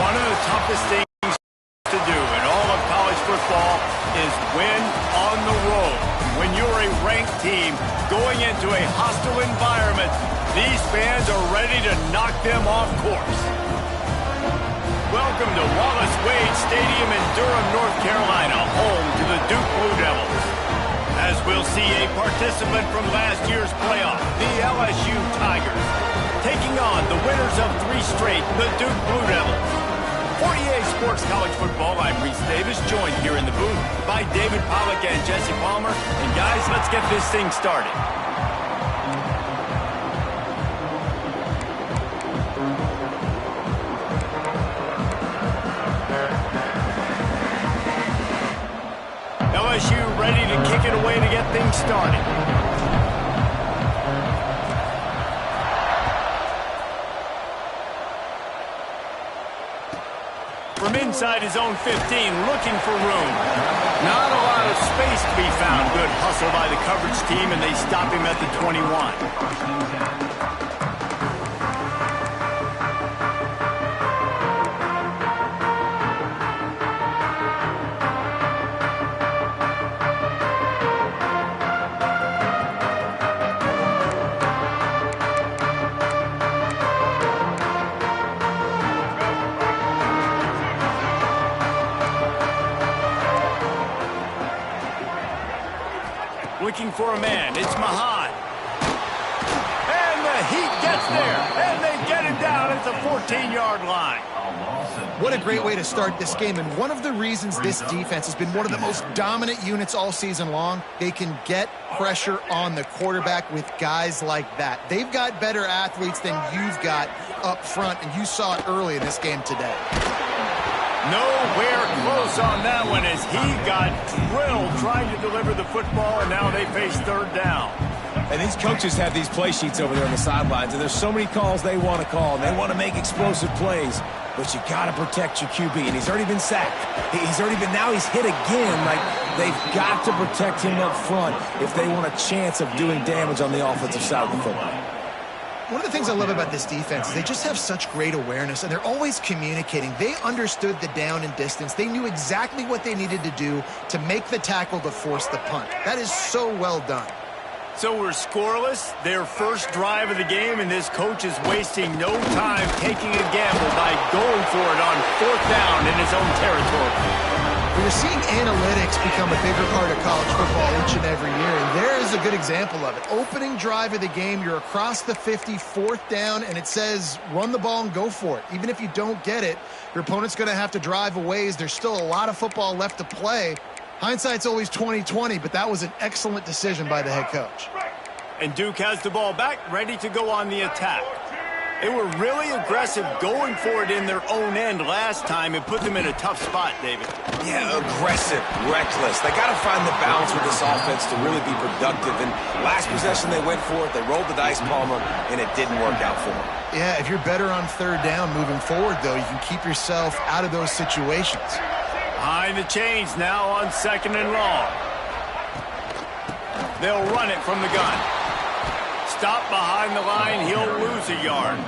One of the toughest things to do in all of college football is win on the road. When you're a ranked team going into a hostile environment, these fans are ready to knock them off course. Welcome to Wallace Wade Stadium in Durham, North Carolina, home to the Duke Blue Devils. As we'll see a participant from last year's playoff, the LSU Tigers, taking on the winners of 3 straight, the Duke Blue Devils. For EA Sports College Football, I'm Reese Davis, joined here in the booth by David Pollack and Jesse Palmer. And guys, let's get this thing started. LSU ready to kick it away to get things started. From inside his own 15, looking for room. Not a lot of space to be found. Good hustle by the coverage team, and they stop him at the 21. Looking for a man, it's Mahan. And the Heat gets there, and they get him down at the 14-yard line. What a great way to start this game, and one of the reasons this defense has been one of the most dominant units all season long, they can get pressure on the quarterback with guys like that. They've got better athletes than you've got up front, and you saw it early in this game today. Nowhere close on that one as he got drilled trying to deliver the football, and now they face third down. And these coaches have these play sheets over there on the sidelines, and there's so many calls they want to call, and they want to make explosive plays. But you got to protect your QB, and he's already been sacked. Now he's hit again. Like, they've got to protect him up front if they want a chance of doing damage on the offensive side of the football. One of the things I love about this defense is they just have such great awareness, and they're always communicating. They understood the down and distance. They knew exactly what they needed to do to make the tackle to force the punt. That is so well done. So we're scoreless, their first drive of the game, and this coach is wasting no time taking a gamble by going for it on 4th down in his own territory. We're seeing analytics become a bigger part of college football each and every year, and there is a good example of it. Opening drive of the game, you're across the 50, 4th down, and it says run the ball and go for it. Even if you don't get it, your opponent's going to have to drive a ways. There's still a lot of football left to play. Hindsight's always 20/20, but that was an excellent decision by the head coach. And Duke has the ball back, ready to go on the attack. They were really aggressive going for it in their own end last time and put them in a tough spot, David. Yeah, aggressive, reckless. They got to find the balance with this offense to really be productive. And last possession they went for it, they rolled the dice, Palmer, and it didn't work out for them. Yeah, if you're better on 3rd down moving forward, though, you can keep yourself out of those situations. Behind the chains now on 2nd and long. They'll run it from the gun. Stop behind the line, he'll lose a yard.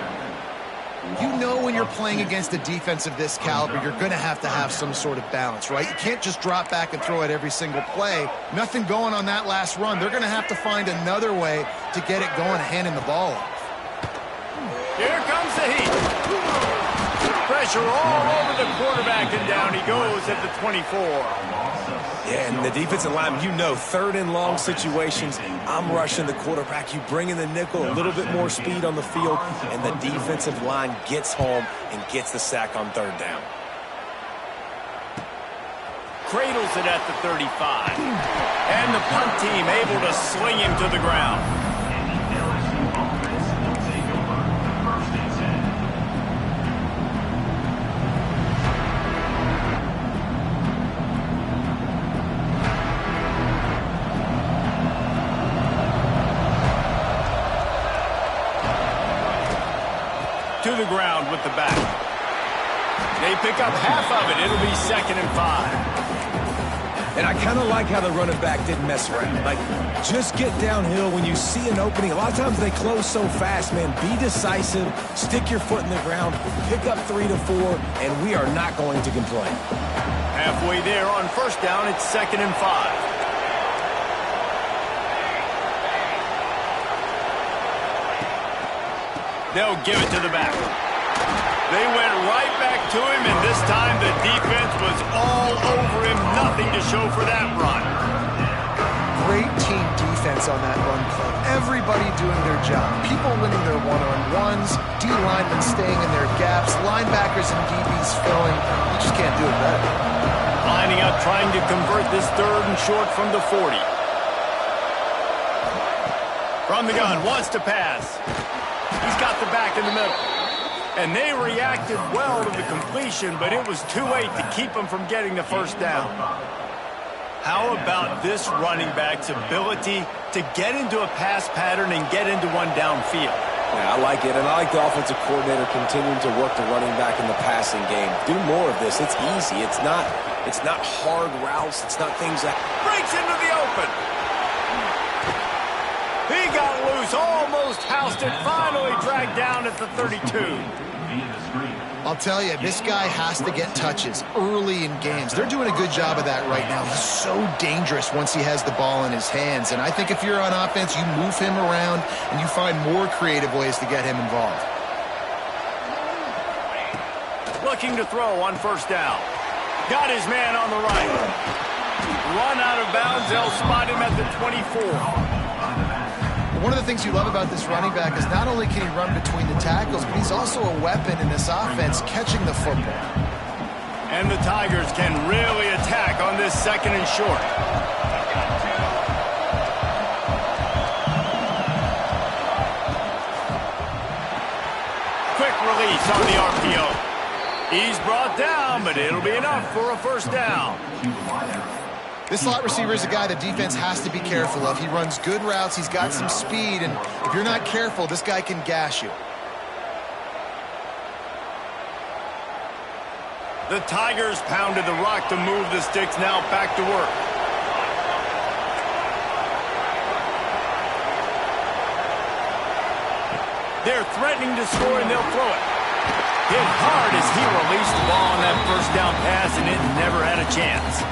You know when you're playing against a defense of this caliber, you're going to have some sort of balance, right? You can't just drop back and throw it every single play. Nothing going on that last run. They're going to have to find another way to get it going, handing the ball off. Here comes the Heat. Pressure all over the quarterback, and down he goes at the 24. Yeah, and the defensive line, you know, 3rd and long situations, I'm rushing the quarterback. You bring in the nickel, a little bit more speed on the field, and the defensive line gets home and gets the sack on 3rd down. Cradles it at the 35. And the punt team able to sling him to the ground. To the ground with the back. They pick up half of it. It'll be 2nd and 5. And I kind of like how the running back didn't mess around. Like, just get downhill when you see an opening. A lot of times they close so fast, man. Be decisive, stick your foot in the ground, pick up 3 to 4, and we are not going to complain. Halfway there on first down, it's 2nd and 5. They'll give it to the back. They went right back to him, and this time the defense was all over him. Nothing to show for that run. Great team defense on that run play. Everybody doing their job. People winning their one-on-ones, D-linemen staying in their gaps, linebackers and DBs filling. You just can't do it better. Lining up, trying to convert this 3rd and short from the 40. From the gun, wants to pass. He's got the back in the middle. And they reacted well to the completion, but it was too late to keep them from getting the first down. How about this running back's ability to get into a pass pattern and get into one downfield? Yeah, I like it, and I like the offensive coordinator continuing to work the running back in the passing game. Do more of this. It's easy. It's not hard routes. It's not things that... Breaks into the open. He got loose, almost housed it, finally dragged down at the 32. I'll tell you, this guy has to get touches early in games. They're doing a good job of that right now. He's so dangerous once he has the ball in his hands. And I think if you're on offense, you move him around and you find more creative ways to get him involved. Looking to throw on first down. Got his man on the right. Run out of bounds. They'll spot him at the 24. One of the things you love about this running back is not only can he run between the tackles, but he's also a weapon in this offense catching the football. And the Tigers can really attack on this 2nd and short. Quick release on the RPO. He's brought down, but it'll be enough for a first down. This slot receiver is a guy the defense has to be careful of. He runs good routes. He's got some speed, and if you're not careful, this guy can gash you. The Tigers pounded the rock to move the sticks. Now back to work. They're threatening to score, and they'll throw it. Hit hard as he released the ball on that first down pass, and it never had a chance.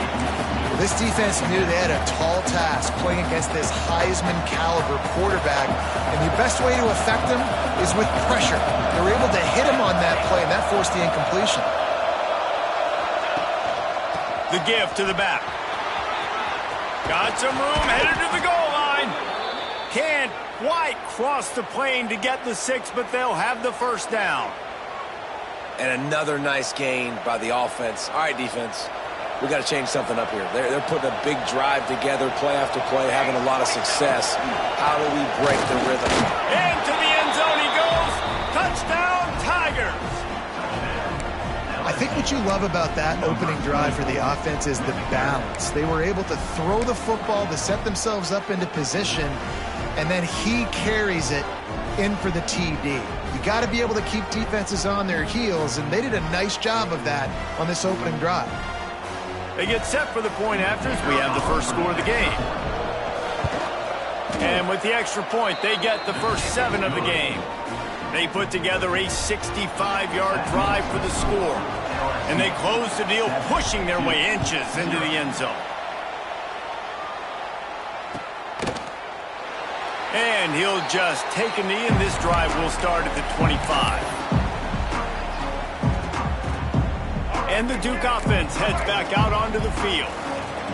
This defense knew they had a tall task playing against this Heisman-caliber quarterback, and the best way to affect him is with pressure. They were able to hit him on that play, and that forced the incompletion. The give to the back. Got some room, headed to the goal line. Can't quite cross the plane to get the 6, but they'll have the first down. And another nice gain by the offense. All right, defense. We got to change something up here. They're putting a big drive together, play after play, having a lot of success. How do we break the rhythm? Into the end zone he goes. Touchdown, Tigers. I think what you love about that opening drive for the offense is the balance. They were able to throw the football to set themselves up into position, and then he carries it in for the TD. You got to be able to keep defenses on their heels, and they did a nice job of that on this opening drive. They get set for the point afters. We have the first score of the game. And with the extra point, they get the first 7 of the game. They put together a 65-yard drive for the score. And they close the deal, pushing their way inches into the end zone. And he'll just take a knee, and this drive will start at the 25. And the Duke offense heads back out onto the field.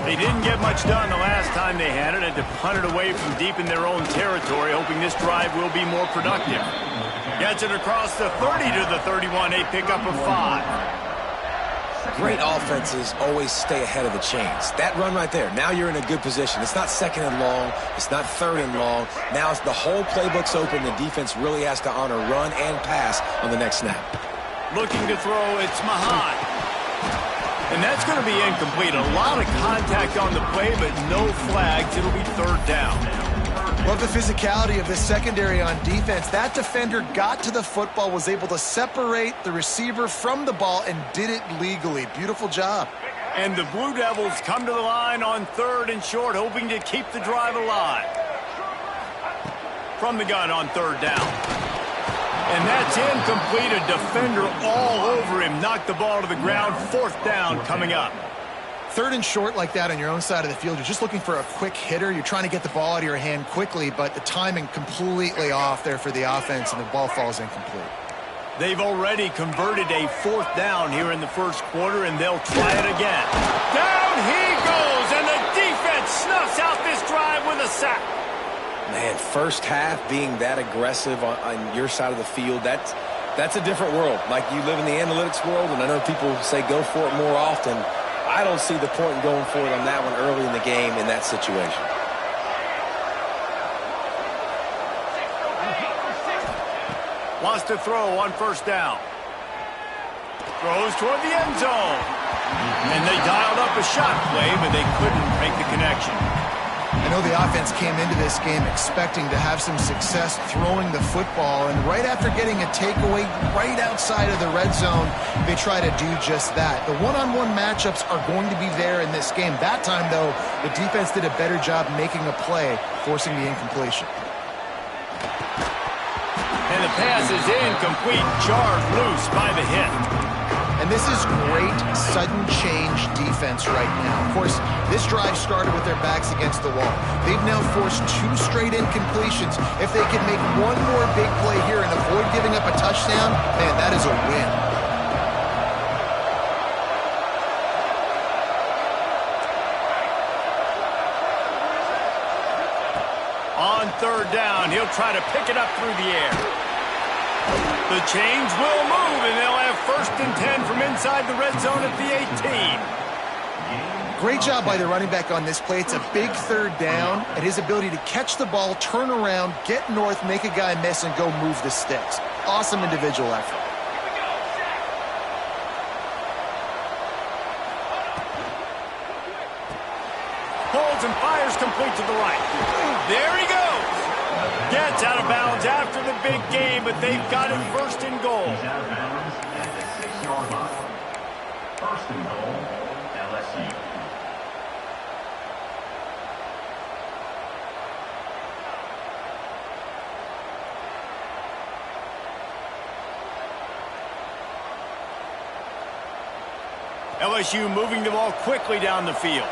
They didn't get much done the last time they had it. Had to punt it away from deep in their own territory, hoping this drive will be more productive. Gets it across the 30 to the 31. A pickup of 5. Great offenses always stay ahead of the chains. That run right there, now you're in a good position. It's not 2nd and long. It's not 3rd and long. Now it's the whole playbook's open. The defense really has to honor run and pass on the next snap. Looking to throw, it's Mahan. And that's going to be incomplete. A lot of contact on the play, but no flags. It'll be 3rd down. Love the physicality of this secondary on defense. That defender got to the football, was able to separate the receiver from the ball, and did it legally. Beautiful job. And the Blue Devils come to the line on 3rd and short, hoping to keep the drive alive. From the gun on 3rd down. And that's incomplete. A defender all over him. Knocked the ball to the ground. 4th down coming up. 3rd and short like that on your own side of the field. You're just looking for a quick hitter. You're trying to get the ball out of your hand quickly, but the timing completely off there for the offense, and the ball falls incomplete. They've already converted a 4th down here in the 1st quarter, and they'll try it again. Down he goes, and the defense snuffs out this drive with a sack. Man, first half being that aggressive on your side of the field, that's a different world. Like, you live in the analytics world, and I know people say go for it more often. I don't see the point in going for it on that one early in the game in that situation. Wants to throw on 1st down. Throws toward the end zone. And they dialed up a shot play, but they couldn't make the connection. I know the offense came into this game expecting to have some success throwing the football, and right after getting a takeaway right outside of the red zone, they try to do just that. The one-on-one matchups are going to be there in this game. That time, though, the defense did a better job making a play, forcing the incompletion. And the pass is incomplete, jarred loose by the hit. And this is great sudden change defense right now. Of course, this drive started with their backs against the wall. They've now forced 2 straight incompletions. If they can make one more big play here and avoid giving up a touchdown, man, that is a win. On 3rd down, he'll try to pick it up through the air. The chains will move, and they'll have 1st and 10 from inside the red zone at the 18. Great job by the running back on this play. It's a big 3rd down, and his ability to catch the ball, turn around, get north, make a guy miss, and go move the sticks. Awesome individual effort. Holds and fires complete to the right. There he goes. Gets out of bounds after the big game, but they've got it 1st and goal. 1st and goal, LSU. LSU moving the ball quickly down the field.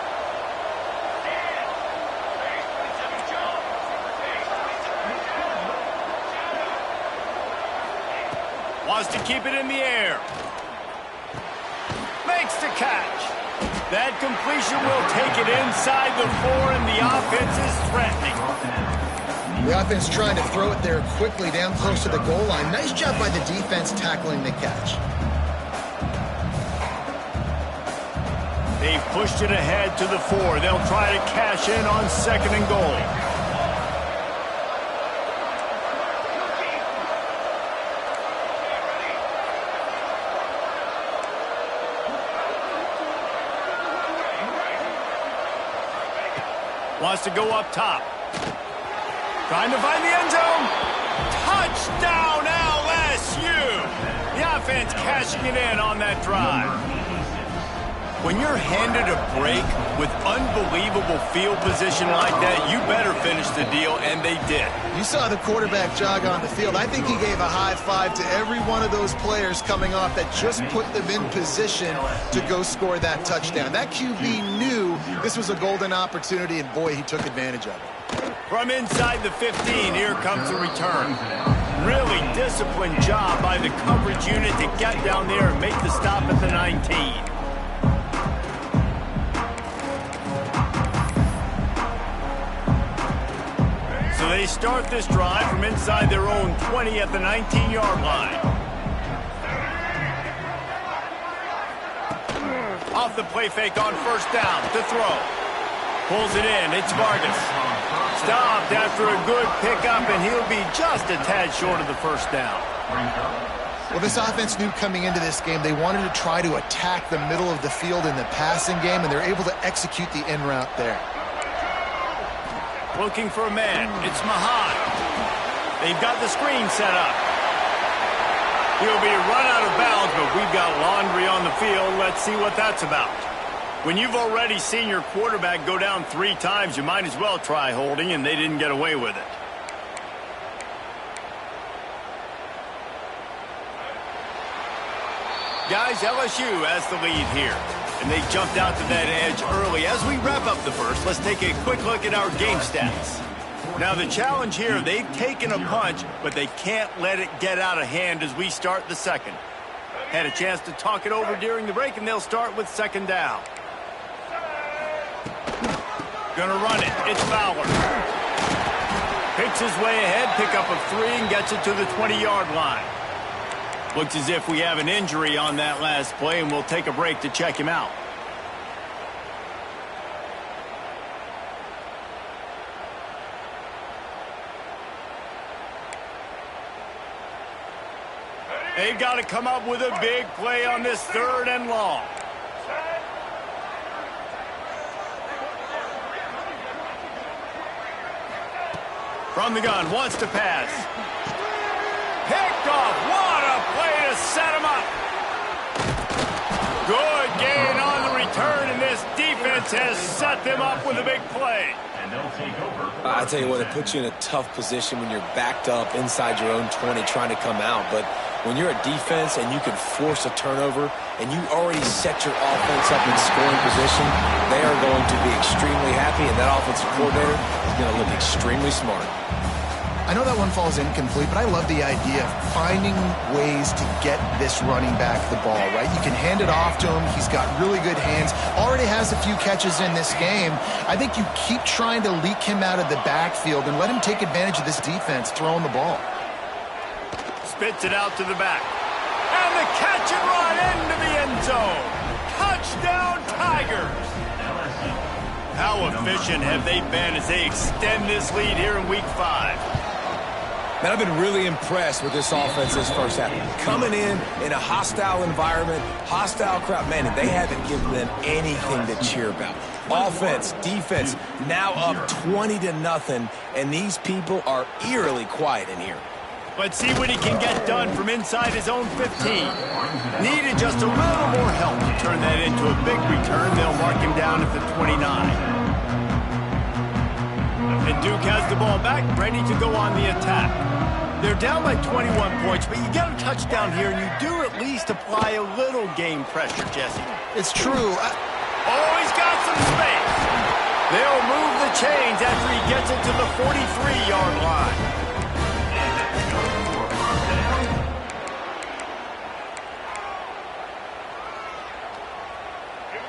Wants to keep it in the air. Makes the catch. That completion will take it inside the 4, and the offense is threatening. The offense trying to throw it there quickly down close to the goal line. Nice job by the defense tackling the catch. They've pushed it ahead to the 4. They'll try to cash in on 2nd and goal. Wants to go up top. Trying to find the end zone. Touchdown, LSU! The offense cashing it in on that drive. When you're handed a break with unbelievable field position like that, you better finish the deal, and they did. You saw the quarterback jog on the field. I think he gave a high five to every one of those players coming off that just put them in position to go score that touchdown. That QB knew this was a golden opportunity, and boy, he took advantage of it. From inside the 15, here comes the return. Really disciplined job by the coverage unit to get down there and make the stop at the 19. So they start this drive from inside their own 20 at the 19-yard line. Off the play fake on 1st down to throw. Pulls it in. It's Vargas. Stopped after a good pickup, and he'll be just a tad short of the 1st down. Well, this offense knew coming into this game they wanted to try to attack the middle of the field in the passing game, and they're able to execute the in route there. Looking for a man. It's Mahan. They've got the screen set up. He'll be run out of bounds, but we've got laundry on the field. Let's see what that's about. When you've already seen your quarterback go down 3 times, you might as well try holding, and they didn't get away with it. Guys, LSU has the lead here, and they jumped out to that edge early. As we wrap up the first, let's take a quick look at our game stats. Now, the challenge here, they've taken a punch, but they can't let it get out of hand as we start the second. Had a chance to talk it over during the break, and they'll start with second down. Gonna run it. It's Fowler. Picks his way ahead, pickup of 3, and gets it to the 20-yard line. Looks as if we have an injury on that last play, and we'll take a break to check him out. They've got to come up with a big play on this 3rd and long. From the gun, wants to pass. Picked off. What a play to set him up. Good gain on the return, and this defense has set them up with a big play. And they'll take over. I tell you what, it puts you in a tough position when you're backed up inside your own 20 trying to come out. But when you're a defense and you can force a turnover and you already set your offense up in scoring position, they are going to be extremely happy, and that offensive coordinator is going to look extremely smart. I know that one falls incomplete, but I love the idea of finding ways to get this running back the ball, right? You can hand it off to him. He's got really good hands. Already has a few catches in this game. I think you keep trying to leak him out of the backfield and let him take advantage of this defense throwing the ball. Spits it out to the back. And the catch and run into the end zone. Touchdown, Tigers. How efficient have they been as they extend this lead here in Week 5? Man, I've been really impressed with this offense this first half. Coming in a hostile environment, hostile crowd, man, and they haven't given them anything to cheer about. Offense, defense, now up 20-0, and these people are eerily quiet in here. Let's see what he can get done from inside his own 15. Needed just a little more help to turn that into a big return. They'll mark him down at the 29. And Duke has the ball back, ready to go on the attack. They're down by 21 points, but you get a touchdown here, and you do at least apply a little game pressure, Jesse. It's true. Oh, he's got some space. They'll move the chains after he gets it to the 43-yard line.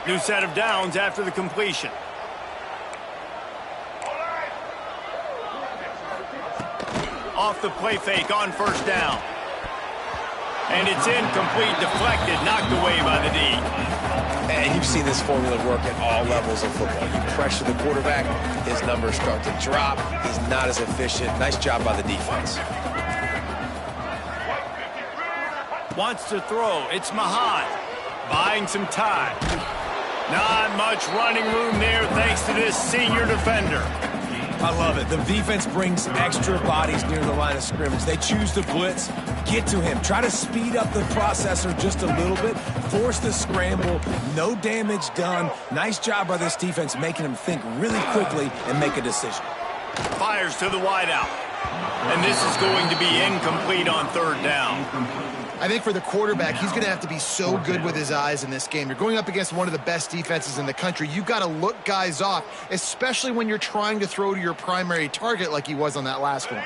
New set of downs after the completion. Off the play fake on first down. And it's incomplete, deflected, knocked away by the D. And you've seen this formula work at all levels of football. You pressure the quarterback, his numbers start to drop. He's not as efficient. Nice job by the defense. Wants to throw. It's Mahan. Buying some time. Not much running room there thanks to this senior defender. I love it. The defense brings extra bodies near the line of scrimmage. They choose to blitz, get to him, try to speed up the processor just a little bit, force the scramble, no damage done. Nice job by this defense making him think really quickly and make a decision. Fires to the wideout. And this is going to be incomplete on 3rd down. I think for the quarterback, he's going to have to be so good with his eyes in this game. You're going up against one of the best defenses in the country. You've got to look guys off, especially when you're trying to throw to your primary target like he was on that last one.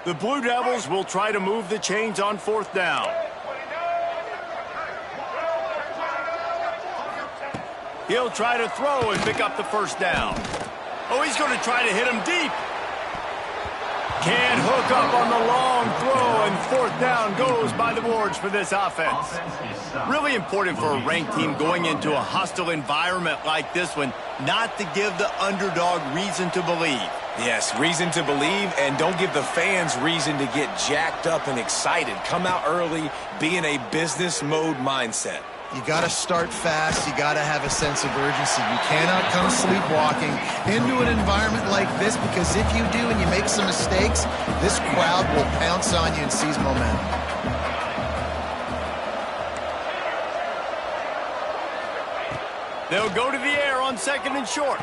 The Blue Devils will try to move the chains on 4th down. He'll try to throw and pick up the first down. Oh, he's going to try to hit him deep. Can't hook up on the long throw, and 4th down goes by the boards for this offense. Really important for a ranked team going into a hostile environment like this one, not to give the underdog reason to believe. Yes, reason to believe, and don't give the fans reason to get jacked up and excited. Come out early, be in a business mode mindset. You got to start fast. You got to have a sense of urgency. You cannot come sleepwalking into an environment like this, because if you do and you make some mistakes, this crowd will pounce on you and seize momentum. They'll go to the air on 2nd and short.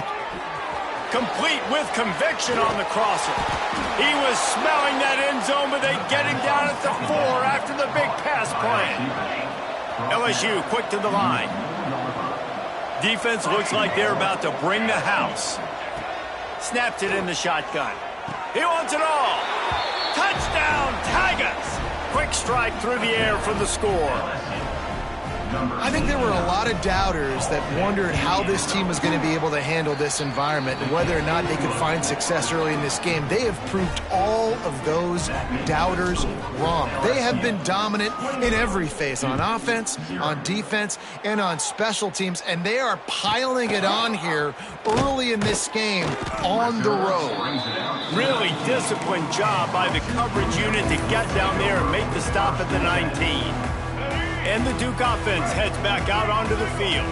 Complete with conviction on the crosser. He was smelling that end zone, but they get him down at the 4 after the big pass play. LSU quick to the line. Defense looks like they're about to bring the house. Snaps it in the shotgun. He wants it all. Touchdown, Tigers! Quick strike through the air for the score. I think there were a lot of doubters that wondered how this team was going to be able to handle this environment and whether or not they could find success early in this game. They have proved all of those doubters wrong. They have been dominant in every phase, on offense, on defense, and on special teams, and they are piling it on here early in this game on the road. Really disciplined job by the coverage unit to get down there and make the stop at the 19. And the Duke offense heads back out onto the field.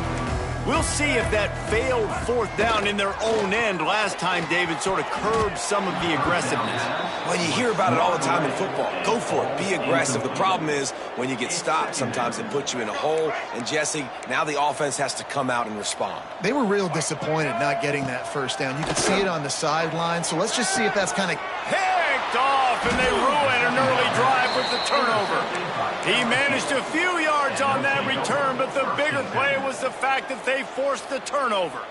We'll see if that failed 4th down in their own end last time, David, sort of curbed some of the aggressiveness. Well, you hear about it all the time in football. Go for it. Be aggressive. The problem is when you get stopped, sometimes it puts you in a hole. And, Jesse, now the offense has to come out and respond. They were real disappointed not getting that 1st down. You could see it on the sideline. So let's just see if that's kind of picked off, and they ruin an early drive with the turnover. He managed a few yards on that return, but the bigger play was the fact that they forced the turnover.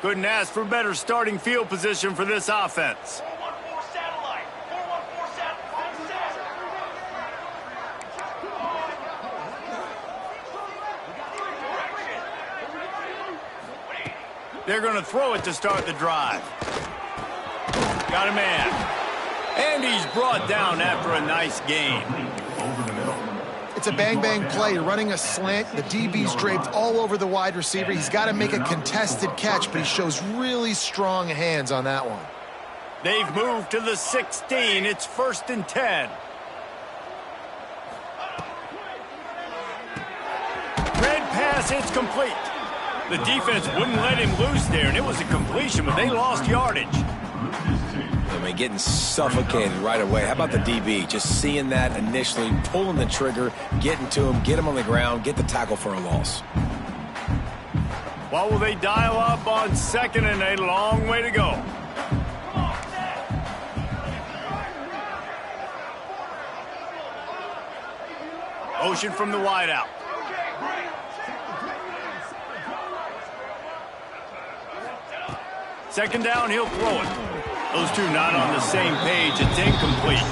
Couldn't ask for better starting field position for this offense. 414 satellite. 414 satellite. They're going to throw it to start the drive. Got a man. And he's brought down after a nice game. It's a bang-bang play. You're running a slant. The DB's draped all over the wide receiver. He's got to make a contested catch, but he shows really strong hands on that one. They've moved to the 16. It's 1st and 10. Red pass, it's complete. The defense wouldn't let him loose there, and it was a completion, but they lost yardage. I mean, getting suffocated right away. How about the DB? Just seeing that initially, pulling the trigger, getting to him, get him on the ground, get the tackle for a loss. What will they dial up on 2nd and a long way to go? Motion from the wideout. Second down, he'll throw it. Those two not on the same page. It's incomplete.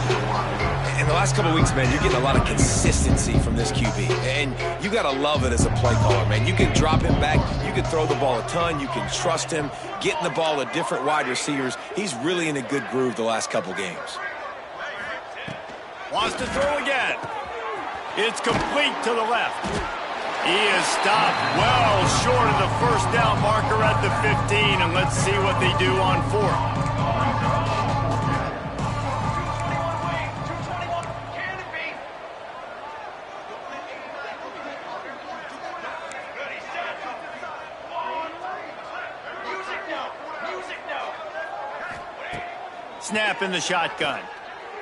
In the last couple of weeks, man, you're getting a lot of consistency from this QB. And you got to love it as a play caller, man. You can drop him back. You can throw the ball a ton. You can trust him. Getting the ball to different wide receivers. He's really in a good groove the last couple games. Wants to throw again. It's complete to the left. He is stopped well short of the 1st down marker at the 15. And let's see what they do on 4th. Snap in the shotgun.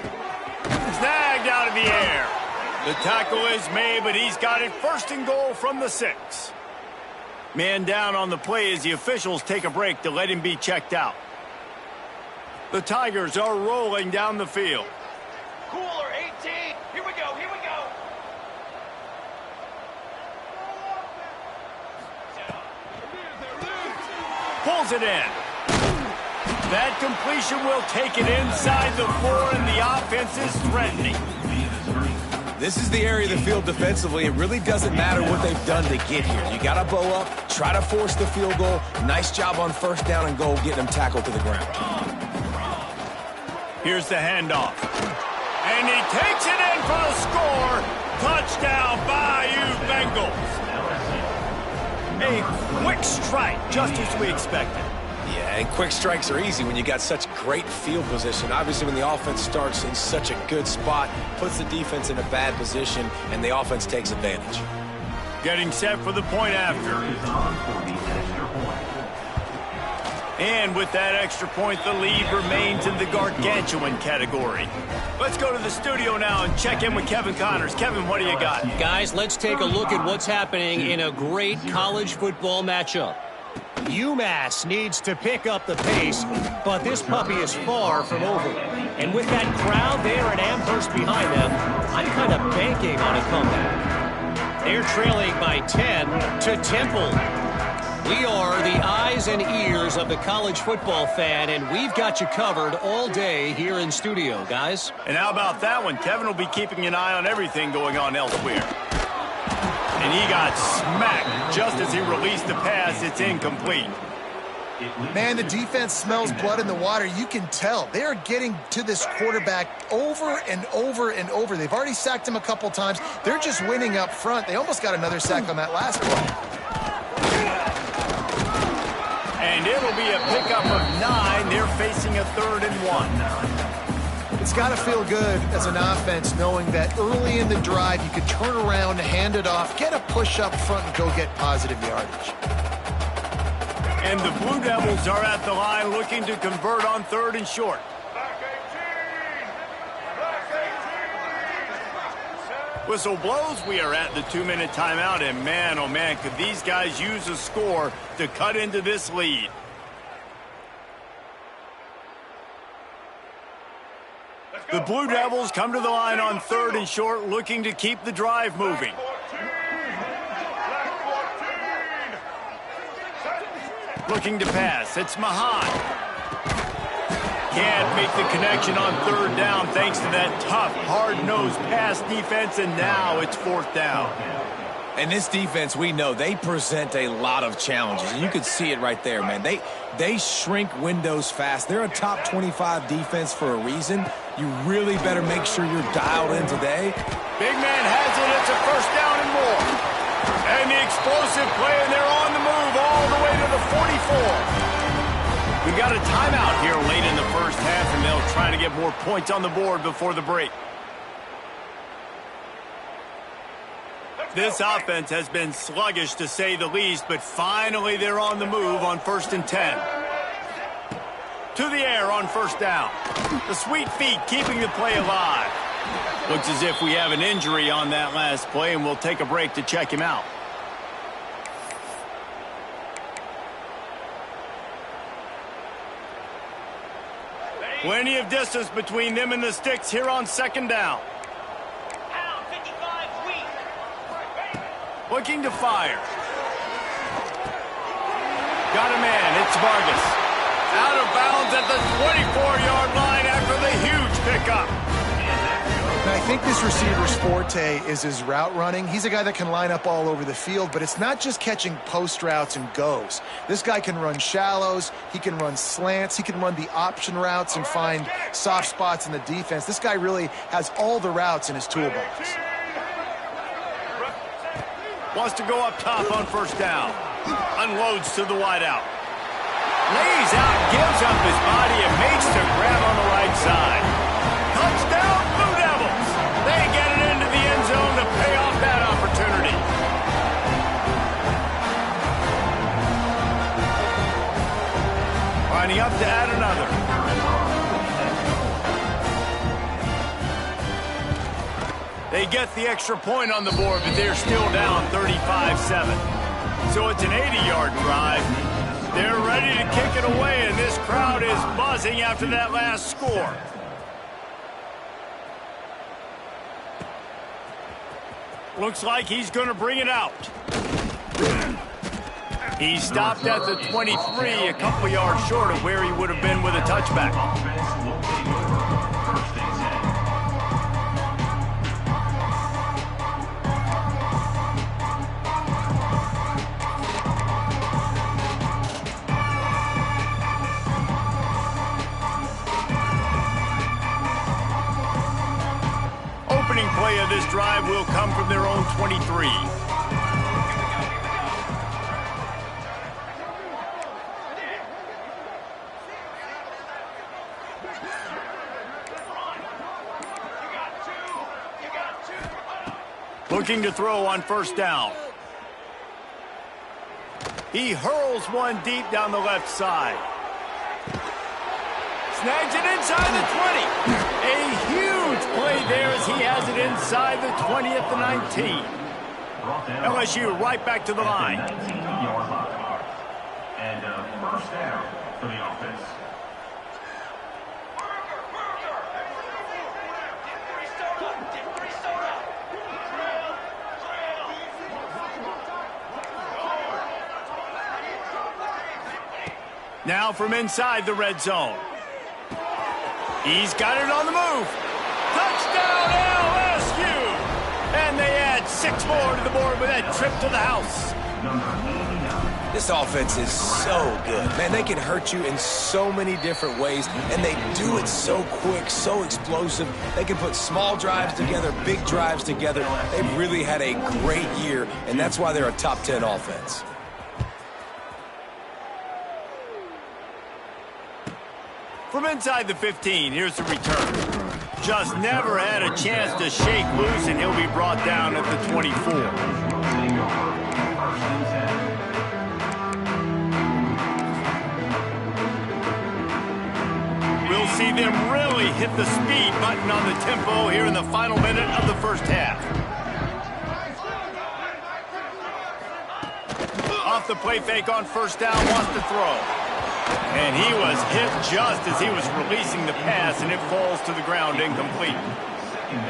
Snagged out of the air. The tackle is made, but he's got it 1st and goal from the 6. Man down on the play as the officials take a break to let him be checked out. The Tigers are rolling down the field. Cooler 18. Here we go. Here we go. Pulls it in. That completion will take it inside the 4, and the offense is threatening. This is the area of the field defensively. It really doesn't matter what they've done to get here. You got to bow up, try to force the field goal. Nice job on 1st down and goal, getting them tackled to the ground. Here's the handoff. And he takes it in for the score. Touchdown, Bayou Bengals. A quick strike, just as we expected. Yeah, and quick strikes are easy when you got such great field position. Obviously, when the offense starts in such a good spot, puts the defense in a bad position, and the offense takes advantage. Getting set for the point after. And with that extra point, the lead remains in the gargantuan category. Let's go to the studio now and check in with Kevin Connors. Kevin, what do you got? Guys, let's take a look at what's happening in a great college football matchup. UMass needs to pick up the pace, but this puppy is far from over. And with that crowd there at Amherst behind them, I'm kind of banking on a comeback. They're trailing by 10 to Temple. We are the eyes and ears of the college football fan, and we've got you covered all day here in studio, guys. And how about that one? Kevin will be keeping an eye on everything going on elsewhere. And he got smacked just as he released the pass. It's incomplete. Man, the defense smells blood in the water. You can tell. They are getting to this quarterback over and over and over. They've already sacked him a couple times. They're just winning up front. They almost got another sack on that last play. And it'll be a pickup of 9. They're facing a 3rd and 1. It's got to feel good as an offense knowing that early in the drive you could turn around, hand it off, get a push up front, and go get positive yardage. And the Blue Devils are at the line looking to convert on 3rd and short. Whistle blows. We are at the 2-minute timeout, and man, oh man, could these guys use a score to cut into this lead. The Blue Devils come to the line on 3rd and short, looking to keep the drive moving. Looking to pass. It's Mahan. Can't make the connection on 3rd down thanks to that tough, hard-nosed pass defense, and now it's 4th down. And this defense, we know, they present a lot of challenges. And you can see it right there, man. They shrink windows fast. They're a top 25 defense for a reason. You really better make sure you're dialed in today. Big man has it. It's a 1st down and more. And the explosive play, and they're on the move all the way to the 44. We've got a timeout here late in the first half, and they'll try to get more points on the board before the break. This offense has been sluggish, to say the least, but finally they're on the move on 1st and 10. To the air on 1st down. The sweet feet keeping the play alive. Looks as if we have an injury on that last play, and we'll take a break to check him out. Plenty of distance between them and the sticks here on 2nd down. Looking to fire. Got a man. It's Vargas. Out of bounds at the 24-yard line after the huge pickup. Now, I think this receiver's forte is his route running. He's a guy that can line up all over the field, but it's not just catching post routes and goes. This guy can run shallows, he can run slants, he can run the option routes and find soft spots in the defense. This guy really has all the routes in his toolbox. Wants to go up top on 1st down. Unloads to the wideout. Lays out, gives up his body, and makes the grab on the right side. Touchdown, Blue Devils! They get it into the end zone to pay off that opportunity. Lining up to add another. They get the extra point on the board, but they're still down 35-7. So it's an 80-yard drive. They're ready to kick it away, and this crowd is buzzing after that last score. Looks like he's going to bring it out. He stopped at the 23, a couple yards short of where he would have been with a touchback. Opening play of this drive will come from their own 23. Looking to throw on 1st down. He hurls one deep down the left side. snags it inside the 20. A huge play there as he has it inside the 20 at the 19. LSU right back to the line. And first down for the offense. Now from inside the red zone. He's got it on the move. Touchdown LSU! And they add 6 more to the board with that trip to the house. This offense is so good. Man, they can hurt you in so many different ways, and they do it so quick, so explosive. They can put small drives together, big drives together. They've really had a great year, and that's why they're a top 10 offense. From inside the 15, here's the return. Just never had a chance to shake loose, and he'll be brought down at the 24. We'll see them really hit the speed button on the tempo here in the final minute of the first half. Off the play fake on first down, wants to throw. And he was hit just as he was releasing the pass, and it falls to the ground incomplete.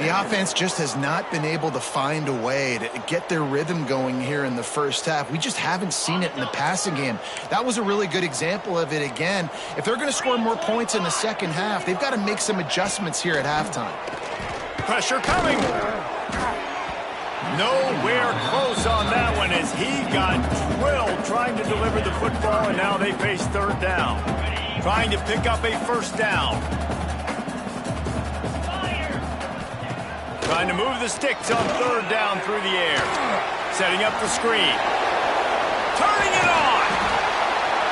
The offense just has not been able to find a way to get their rhythm going here in the first half. We just haven't seen it in the passing game. That was a really good example of it again. If they're going to score more points in the second half, they've got to make some adjustments here at halftime. Pressure coming. Nowhere close on that one as he got drilled trying to deliver the football, and now they face third down. Trying to pick up a first down. Trying to move the sticks on third down through the air. Setting up the screen. Turning it on.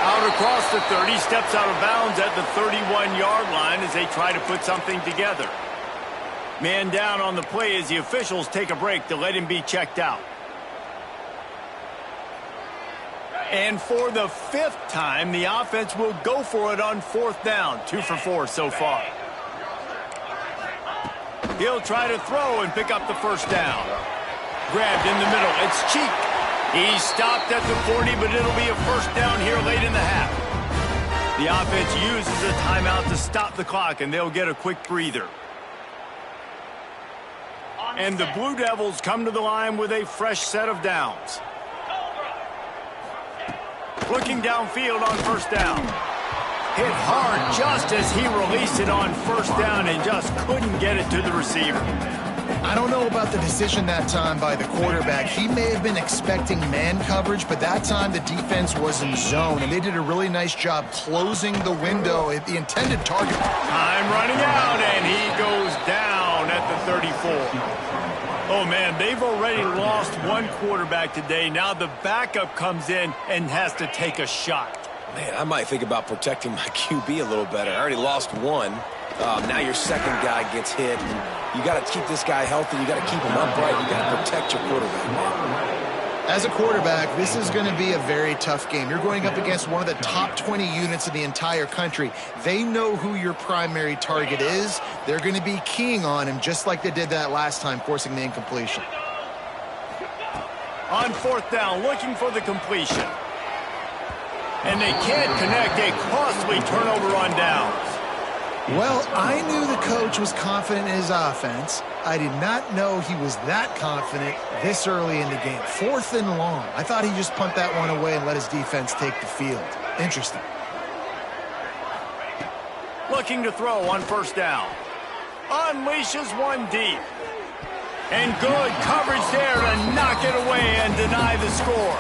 Out across the 30, steps out of bounds at the 31-yard line as they try to put something together. Man down on the play as the officials take a break to let him be checked out. And for the 5th time, the offense will go for it on fourth down. 2 for 4 so far. He'll try to throw and pick up the first down. Grabbed in the middle. It's Cheek. He's stopped at the 40, but it'll be a first down here late in the half. The offense uses a timeout to stop the clock, and they'll get a quick breather. And the Blue Devils come to the line with a fresh set of downs. Looking downfield on first down. Hit hard just as he released it on first down and just couldn't get it to the receiver. I don't know about the decision that time by the quarterback. He may have been expecting man coverage, but that time the defense was in zone, and they did a really nice job closing the window at the intended target. Time running out, and he goes down at the 34. Oh, man, they've already lost one quarterback today. Now the backup comes in and has to take a shot. Man, I might think about protecting my QB a little better. I already lost one. Now your second guy gets hit. You got to keep this guy healthy. You got to keep him upright. You got to protect your quarterback, man. As a quarterback, this is going to be a very tough game. You're going up against one of the top 20 units in the entire country. They know who your primary target is. They're going to be keying on him just like they did that last time, forcing the incompletion. On fourth down, looking for the completion. And they can't connect. A costly turnover on downs. Well, I knew the coach was confident in his offense. I did not know he was that confident this early in the game. 4th and long. I thought he just pumped that one away and let his defense take the field. Interesting. Looking to throw on first down. Unleashes one deep. And good coverage there to knock it away and deny the score.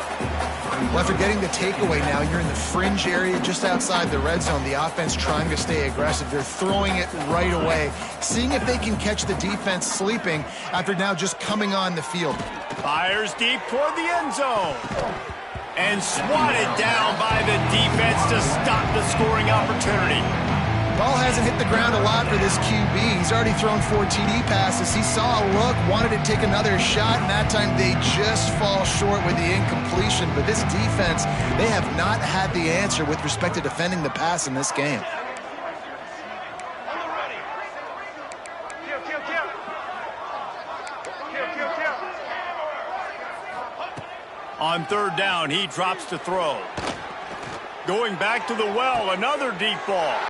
Well, after getting the takeaway now, you're in the fringe area just outside the red zone. The offense trying to stay aggressive. They're throwing it right away, seeing if they can catch the defense sleeping after now just coming on the field. Fires deep toward the end zone. And swatted down by the defense to stop the scoring opportunity. Ball hasn't hit the ground a lot for this QB. He's already thrown 4 TD passes. He saw a look, wanted to take another shot, and that time they just fall short with the incompletion. But this defense, they have not had the answer with respect to defending the pass in this game. On third down, he drops to throw. Going back to the well, another deep ball.